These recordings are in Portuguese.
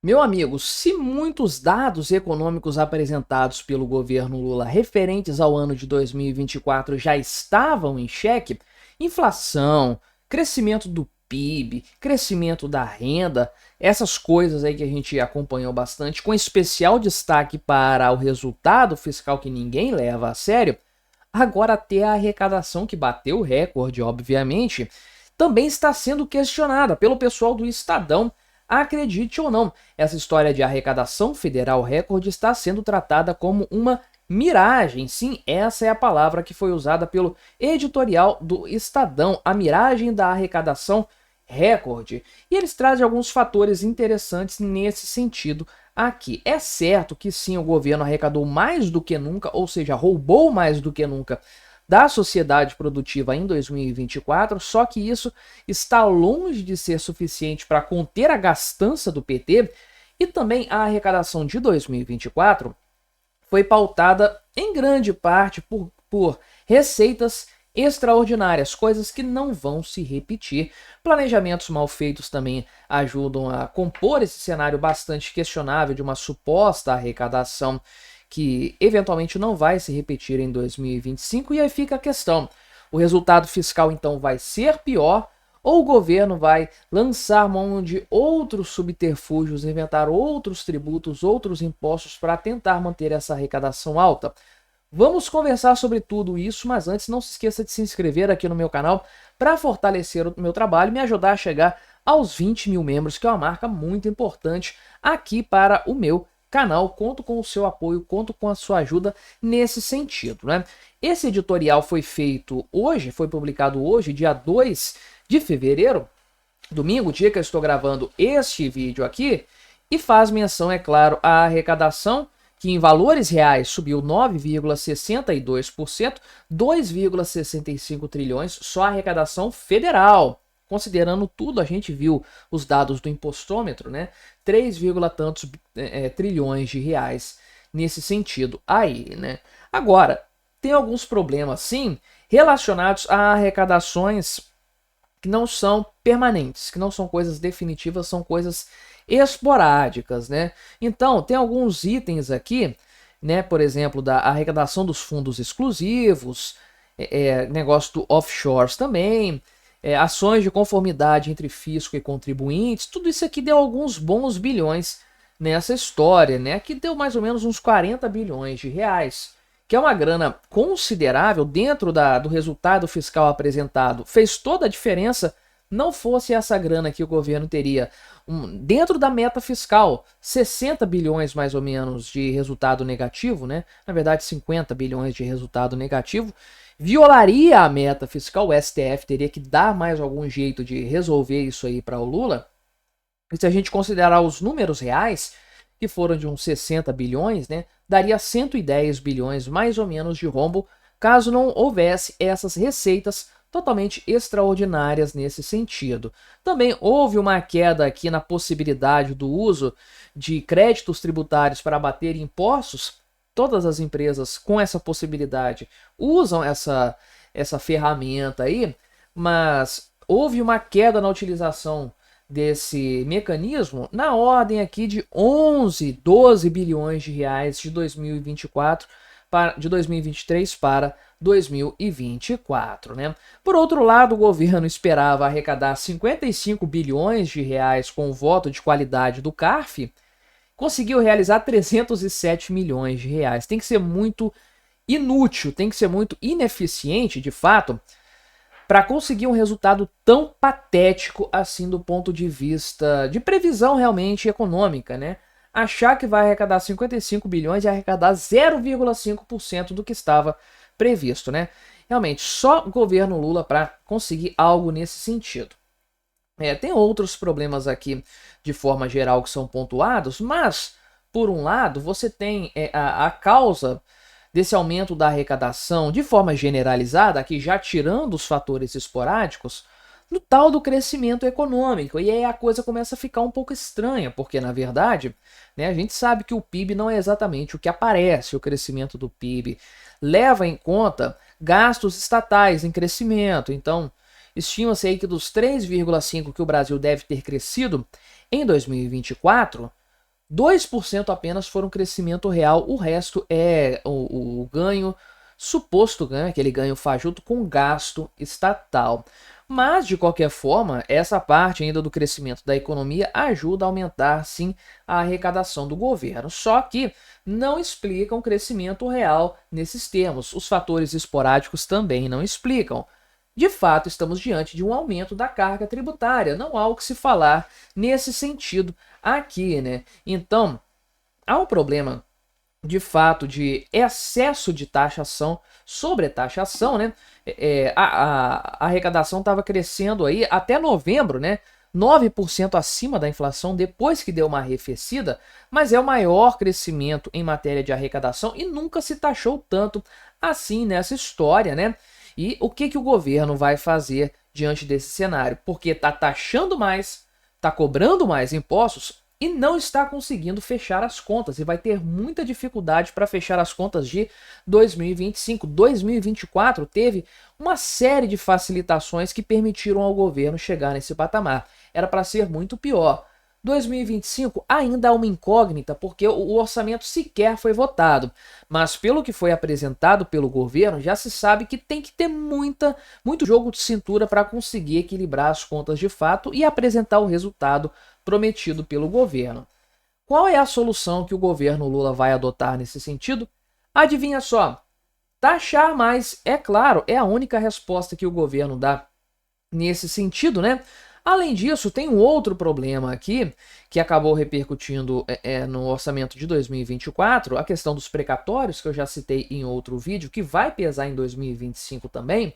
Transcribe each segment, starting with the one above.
Meu amigo, se muitos dados econômicos apresentados pelo governo Lula referentes ao ano de 2024 já estavam em xeque, inflação, crescimento do PIB, crescimento da renda, essas coisas aí que a gente acompanhou bastante, com especial destaque para o resultado fiscal que ninguém leva a sério, agora até a arrecadação que bateu o recorde, obviamente, também está sendo questionada pelo pessoal do Estadão. Acredite ou não, essa história de arrecadação federal recorde está sendo tratada como uma miragem. Sim, essa é a palavra que foi usada pelo editorial do Estadão, a miragem da arrecadação recorde. E eles trazem alguns fatores interessantes nesse sentido aqui. É certo que sim, o governo arrecadou mais do que nunca, ou seja, roubou mais do que nunca da sociedade produtiva em 2024, só que isso está longe de ser suficiente para conter a gastança do PT, e também a arrecadação de 2024 foi pautada em grande parte por receitas extraordinárias, coisas que não vão se repetir. Planejamentos mal feitos também ajudam a compor esse cenário bastante questionável de uma suposta arrecadação que eventualmente não vai se repetir em 2025, e aí fica a questão: o resultado fiscal então vai ser pior, ou o governo vai lançar mão de outros subterfúgios, inventar outros tributos, outros impostos para tentar manter essa arrecadação alta? Vamos conversar sobre tudo isso, mas antes não se esqueça de se inscrever aqui no meu canal para fortalecer o meu trabalho e me ajudar a chegar aos 20 mil membros, que é uma marca muito importante aqui para o meu canal. Conto com o seu apoio, conto com a sua ajuda nesse sentido, né? Esse editorial foi feito hoje, foi publicado hoje, dia 2 de fevereiro, domingo, dia que eu estou gravando este vídeo aqui, e faz menção, é claro, à arrecadação, que em valores reais subiu 9,62%, 2,65 trilhões, só a arrecadação federal. Considerando tudo, a gente viu os dados do impostômetro, né? 3, tantos trilhões de reais nesse sentido aí, né? Agora, tem alguns problemas, sim, relacionados a arrecadações que não são permanentes, que não são coisas definitivas, são coisas esporádicas, né? Então, tem alguns itens aqui, né? Por exemplo, da arrecadação dos fundos exclusivos, negócio do offshores também, ações de conformidade entre fisco e contribuintes, tudo isso aqui deu alguns bons bilhões nessa história, né? Que deu mais ou menos uns 40 bilhões de reais, que é uma grana considerável dentro do resultado fiscal apresentado. Fez toda a diferença. Não fosse essa grana que o governo teria dentro da meta fiscal, 60 bilhões mais ou menos de resultado negativo, né? Na verdade 50 bilhões de resultado negativo, violaria a meta fiscal. O STF teria que dar mais algum jeito de resolver isso aí para o Lula. E se a gente considerar os números reais, que foram de uns 60 bilhões, né, daria 110 bilhões mais ou menos de rombo, caso não houvesse essas receitas totalmente extraordinárias nesse sentido. Também houve uma queda aqui na possibilidade do uso de créditos tributários para abater impostos. Todas as empresas com essa possibilidade usam essa ferramenta aí, mas houve uma queda na utilização desse mecanismo na ordem aqui de 11, 12 bilhões de reais de 2024 de 2023 para 2024, né? Por outro lado, o governo esperava arrecadar 55 bilhões de reais com o voto de qualidade do CARF, conseguiu realizar 307 milhões de reais. Tem que ser muito inútil, tem que ser muito ineficiente, de fato, para conseguir um resultado tão patético assim do ponto de vista de previsão realmente econômica, né? Achar que vai arrecadar 55 bilhões e arrecadar 0,5% do que estava previsto, né? Realmente, só o governo Lula para conseguir algo nesse sentido. Tem outros problemas aqui de forma geral que são pontuados, mas, por um lado, você tem a causa desse aumento da arrecadação de forma generalizada, aqui já tirando os fatores esporádicos, no tal do crescimento econômico. E aí a coisa começa a ficar um pouco estranha, porque, na verdade, né, a gente sabe que o PIB não é exatamente o que aparece. O crescimento do PIB leva em conta gastos estatais em crescimento. Então, estima-se aí que dos 3,5% que o Brasil deve ter crescido em 2024, 2% apenas foram crescimento real, o resto é o ganho suposto, né, aquele ganho fajuto com gasto estatal. Mas, de qualquer forma, essa parte ainda do crescimento da economia ajuda a aumentar, sim, a arrecadação do governo. Só que não explicam o crescimento real nesses termos. Os fatores esporádicos também não explicam. De fato, estamos diante de um aumento da carga tributária. Não há o que se falar nesse sentido aqui, né? Então, há um problema de fato de excesso de taxação, sobretaxação, né? A arrecadação estava crescendo aí até novembro, né? 9% acima da inflação depois que deu uma arrefecida, mas é o maior crescimento em matéria de arrecadação e nunca se taxou tanto assim nessa história, né? E o que o governo vai fazer diante desse cenário? Porque está taxando mais, está cobrando mais impostos e não está conseguindo fechar as contas. E vai ter muita dificuldade para fechar as contas de 2025. 2024 teve uma série de facilitações que permitiram ao governo chegar nesse patamar. Era para ser muito pior. 2025 ainda há uma incógnita, porque o orçamento sequer foi votado. Mas pelo que foi apresentado pelo governo, já se sabe que tem que ter muito jogo de cintura para conseguir equilibrar as contas de fato e apresentar o resultado prometido pelo governo. Qual é a solução que o governo Lula vai adotar nesse sentido? Adivinha só, taxar mais, é claro, é a única resposta que o governo dá nesse sentido, né? Além disso, tem um outro problema aqui, que acabou repercutindo no orçamento de 2024, a questão dos precatórios, que eu já citei em outro vídeo, que vai pesar em 2025 também,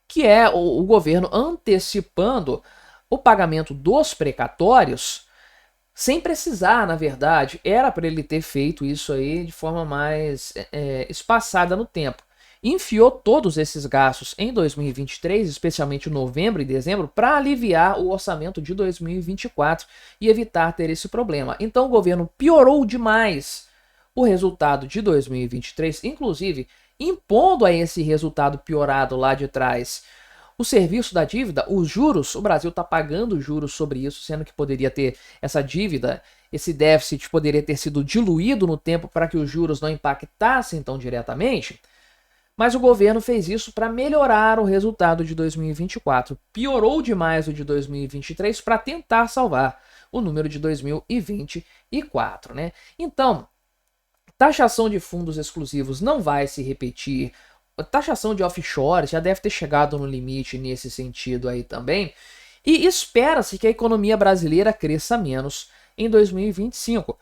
que é o governo antecipando o pagamento dos precatórios, sem precisar, na verdade. Era para ele ter feito isso aí de forma mais espaçada no tempo. Enfiou todos esses gastos em 2023, especialmente novembro e dezembro, para aliviar o orçamento de 2024 e evitar ter esse problema. Então o governo piorou demais o resultado de 2023, inclusive impondo a esse resultado piorado lá de trás o serviço da dívida, os juros. O Brasil está pagando juros sobre isso, sendo que poderia ter essa dívida, esse déficit poderia ter sido diluído no tempo para que os juros não impactassem tão diretamente. Mas o governo fez isso para melhorar o resultado de 2024. Piorou demais o de 2023 para tentar salvar o número de 2024, né? Então, taxação de fundos exclusivos não vai se repetir. A taxação de offshore já deve ter chegado no limite nesse sentido aí também. E espera-se que a economia brasileira cresça menos em 2025.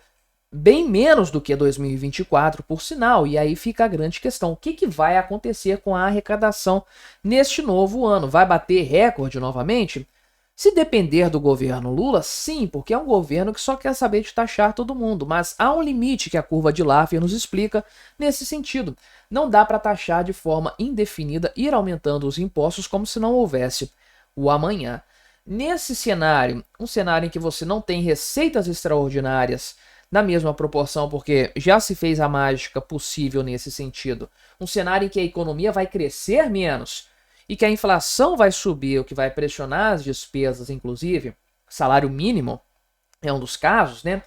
Bem menos do que 2024, por sinal. E aí fica a grande questão. O que vai acontecer com a arrecadação neste novo ano? Vai bater recorde novamente? Se depender do governo Lula, sim, porque é um governo que só quer saber de taxar todo mundo. Mas há um limite que a curva de Laffer nos explica nesse sentido. Não dá para taxar de forma indefinida, ir aumentando os impostos como se não houvesse o amanhã. Nesse cenário, um cenário em que você não tem receitas extraordinárias na mesma proporção, porque já se fez a mágica possível nesse sentido. Um cenário em que a economia vai crescer menos e que a inflação vai subir, o que vai pressionar as despesas, inclusive, salário mínimo é um dos casos, né?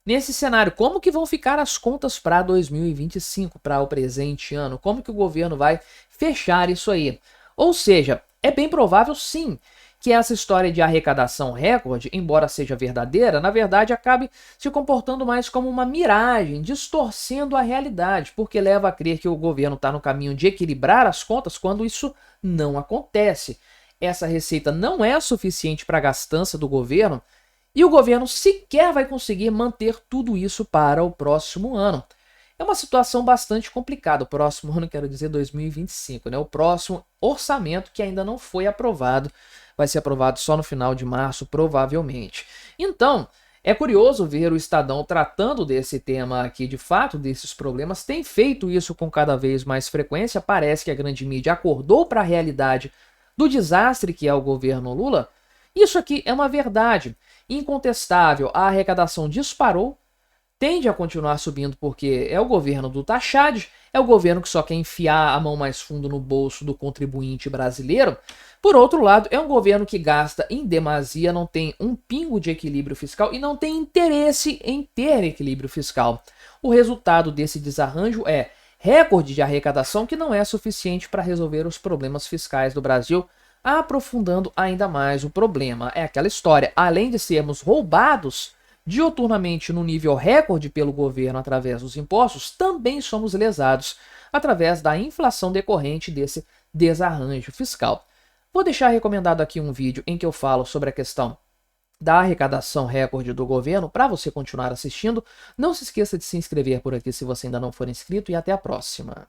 Nesse cenário, como que vão ficar as contas para 2025, para o presente ano? Como que o governo vai fechar isso aí? Ou seja, é bem provável, sim, que essa história de arrecadação recorde, embora seja verdadeira, na verdade acabe se comportando mais como uma miragem, distorcendo a realidade, porque leva a crer que o governo está no caminho de equilibrar as contas quando isso não acontece. Essa receita não é suficiente para a gastança do governo e o governo sequer vai conseguir manter tudo isso para o próximo ano. É uma situação bastante complicada. O próximo ano, quero dizer 2025, né? O próximo orçamento que ainda não foi aprovado. Vai ser aprovado só no final de março, provavelmente. Então, é curioso ver o Estadão tratando desse tema aqui, de fato, desses problemas. Tem feito isso com cada vez mais frequência. Parece que a grande mídia acordou para a realidade do desastre que é o governo Lula. Isso aqui é uma verdade incontestável. A arrecadação disparou, tende a continuar subindo porque é o governo do Tachad, É o governo que só quer enfiar a mão mais fundo no bolso do contribuinte brasileiro. Por outro lado, é um governo que gasta em demasia, não tem um pingo de equilíbrio fiscal e não tem interesse em ter equilíbrio fiscal. O resultado desse desarranjo é recorde de arrecadação que não é suficiente para resolver os problemas fiscais do Brasil, aprofundando ainda mais o problema. É aquela história, além de sermos roubados diuturnamente no nível recorde pelo governo através dos impostos, também somos lesados através da inflação decorrente desse desarranjo fiscal. Vou deixar recomendado aqui um vídeo em que eu falo sobre a questão da arrecadação recorde do governo para você continuar assistindo. Não se esqueça de se inscrever por aqui se você ainda não for inscrito e até a próxima.